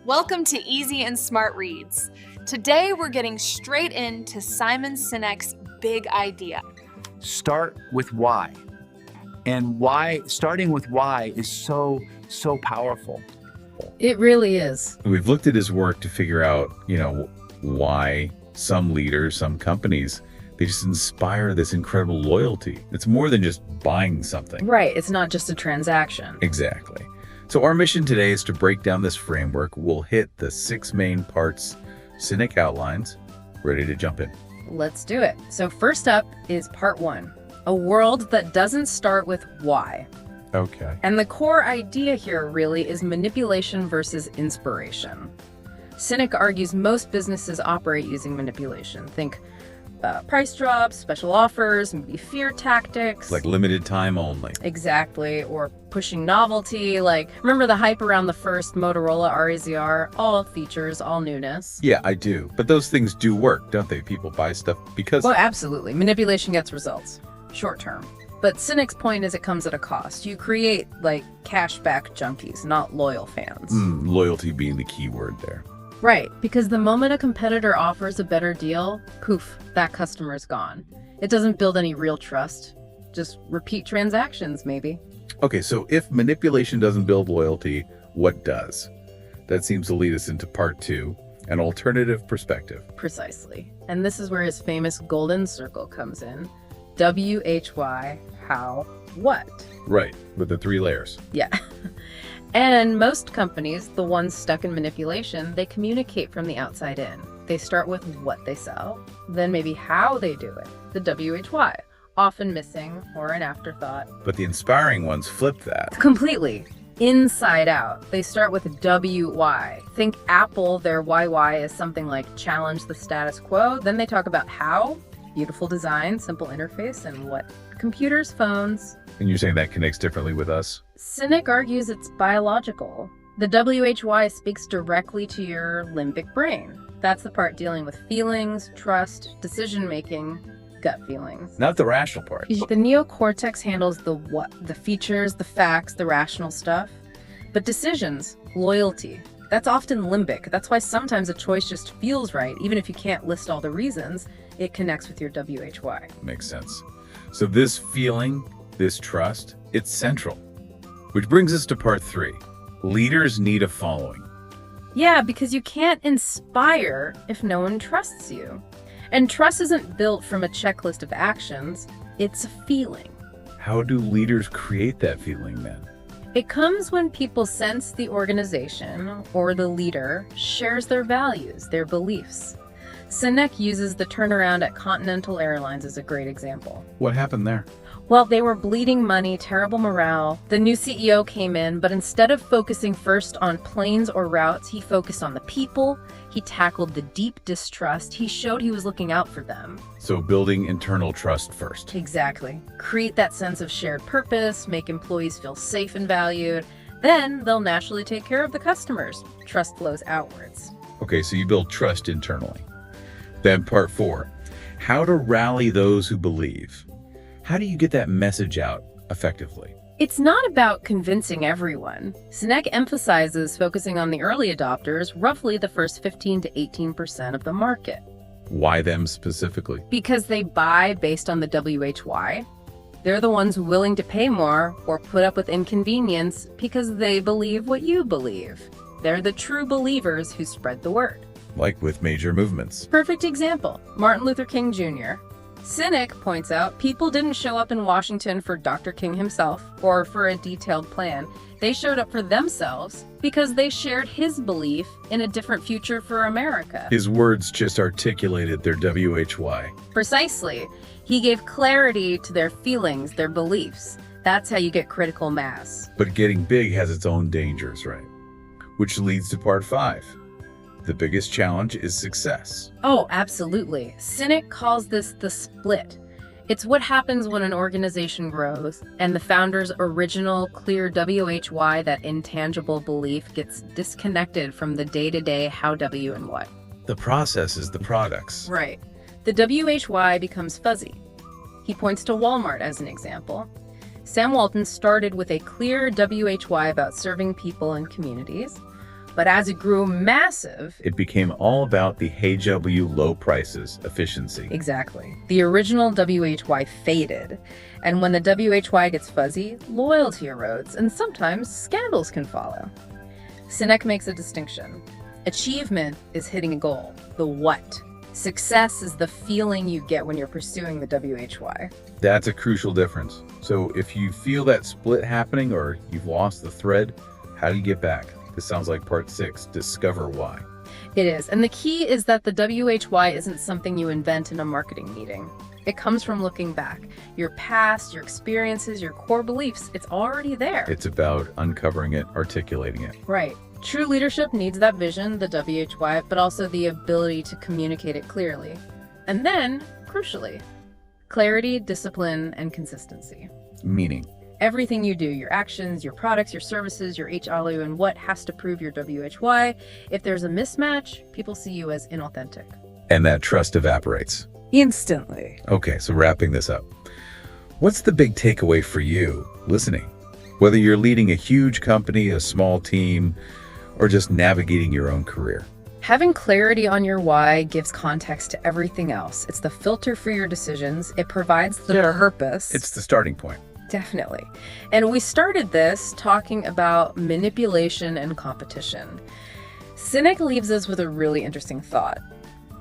Welcome to Easy and Smart Reads. Today we're getting straight into Simon Sinek's big idea. Start with why. And starting with why is so powerful. It really is. We've looked at his work to figure out, why some leaders, some companies, they just inspire this incredible loyalty. It's more than just buying something. Right. It's not just a transaction. Exactly. So our mission today is to break down this framework. We'll hit the 6 main parts Sinek outlines. Ready to jump in? Let's do it. So first up is part 1, a world that doesn't start with why. Okay. And the core idea here really is manipulation versus inspiration. Sinek argues most businesses operate using manipulation. Think price drops, special offers, maybe fear tactics. Like limited time only. Exactly. Or pushing novelty. Like, remember the hype around the first Motorola RAZR? All features, all newness. Yeah, I do. But those things do work, don't they? People buy stuff because... Well, absolutely. Manipulation gets results. Short term. But Sinek's point is it comes at a cost. You create, cashback junkies, not loyal fans. Loyalty being the key word there. Right, because the moment a competitor offers a better deal, poof, that customer's gone. It doesn't build any real trust. Just repeat transactions, maybe. Okay, so if manipulation doesn't build loyalty, what does? That seems to lead us into part 2, an alternative perspective. Precisely. And this is where his famous golden circle comes in. WHY, how, what? Right, with the 3 layers. Yeah. And most companies, the ones stuck in manipulation, they communicate from the outside in. They start with what they sell, then maybe how they do it, the WHY, often missing or an afterthought. But the inspiring ones flip that. Completely. Inside out. They start with WY. Think Apple, their YY is something like challenge the status quo. Then they talk about how, beautiful design, simple interface, and what? Computers, phones. And you're saying that connects differently with us? Sinek argues it's biological. The WHY speaks directly to your limbic brain. That's the part dealing with feelings, trust, decision-making, gut feelings. Not the rational part. The neocortex handles the what, the features, the facts, the rational stuff. But decisions, loyalty, that's often limbic. That's why sometimes a choice just feels right. Even if you can't list all the reasons, it connects with your WHY. Makes sense. So this feeling, this trust, it's central. Which brings us to part 3. Leaders need a following. Yeah, because you can't inspire if no one trusts you. And trust isn't built from a checklist of actions, it's a feeling. How do leaders create that feeling then? It comes when people sense the organization or the leader shares their values, their beliefs. Sinek uses the turnaround at Continental Airlines as a great example. What happened there? Well, they were bleeding money, terrible morale. The new CEO came in, but instead of focusing first on planes or routes, he focused on the people. He tackled the deep distrust. He showed he was looking out for them. So building internal trust first. Exactly. Create that sense of shared purpose, make employees feel safe and valued. Then they'll naturally take care of the customers. Trust flows outwards. Okay, so you build trust internally. Then part 4, how to rally those who believe. How do you get that message out effectively? It's not about convincing everyone. Sinek emphasizes focusing on the early adopters, roughly the first 15 to 18% of the market. Why them specifically? Because they buy based on the WHY. They're the ones willing to pay more or put up with inconvenience because they believe what you believe. They're the true believers who spread the word. Like with major movements. Perfect example, Martin Luther King Jr. Sinek points out people didn't show up in Washington for Dr. King himself or for a detailed plan. They showed up for themselves because they shared his belief in a different future for America. His words just articulated their WHY. Precisely. He gave clarity to their feelings, their beliefs. That's how you get critical mass. But getting big has its own dangers, right? Which leads to part 5. The biggest challenge is success. Oh, absolutely. Sinek calls this the split. It's what happens when an organization grows and the founder's original clear WHY, that intangible belief, gets disconnected from the day-to-day how, W, and what. The process is the products. Right. The WHY becomes fuzzy. He points to Walmart as an example. Sam Walton started with a clear WHY about serving people and communities. But as it grew massive, It became all about the HW low prices, efficiency. exactly, the original WHY faded. And when the WHY gets fuzzy, loyalty erodes, and sometimes scandals can follow. Sinek makes a distinction. Achievement is hitting a goal, the what. Success is the feeling you get when you're pursuing the WHY. That's a crucial difference. So if you feel that split happening or you've lost the thread, how do you get back? This sounds like part 6, discover why. It is, and the key is that the WHY isn't something you invent in a marketing meeting. It comes from looking back. Your past, your experiences, your core beliefs, it's already there. It's about uncovering it, articulating it. Right. True leadership needs that vision, the WHY, but also the ability to communicate it clearly. And then, crucially, clarity, discipline, and consistency. Meaning. Everything you do, your actions, your products, your services, your HLU, and what has to prove your WHY. If there's a mismatch, people see you as inauthentic. And that trust evaporates. Instantly. Okay, so wrapping this up. What's the big takeaway for you listening? Whether you're leading a huge company, a small team, or just navigating your own career. Having clarity on your why gives context to everything else. It's the filter for your decisions. It provides the purpose. It's the starting point. Definitely. And we started this talking about manipulation and competition. Sinek leaves us with a really interesting thought.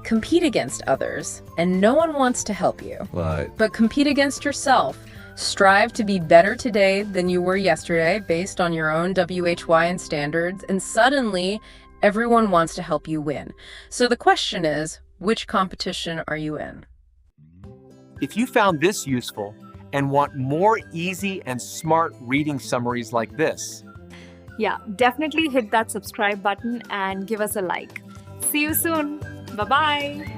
Compete against others, and no one wants to help you. But compete against yourself. Strive to be better today than you were yesterday based on your own WHY and standards, and suddenly everyone wants to help you win. So the question is, which competition are you in? If you found this useful and want more easy and smart reading summaries like this, Yeah, definitely hit that subscribe button and give us a like. See you soon. Bye-bye.